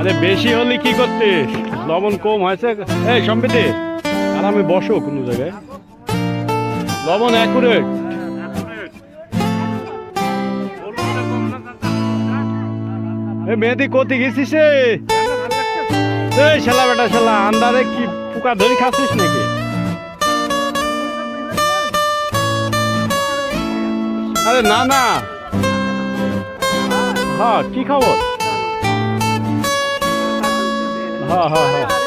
আরে বেশি হলে কি করতিস? লবণ কম হয়েছে। এই সম্প্রীতি আর আমি বসো কোনো জায়গায়। লবণ অ্যাকুরেট। এই মেহেদি কোথায় গেছিস? এই শালা বেটা শালা আন্দারে কি পোকা ধরে খাচ্ছিস নাকি? আরে না না, হ্যাঁ কি খবর? হ্যাঁ হ্যাঁ হ্যাঁ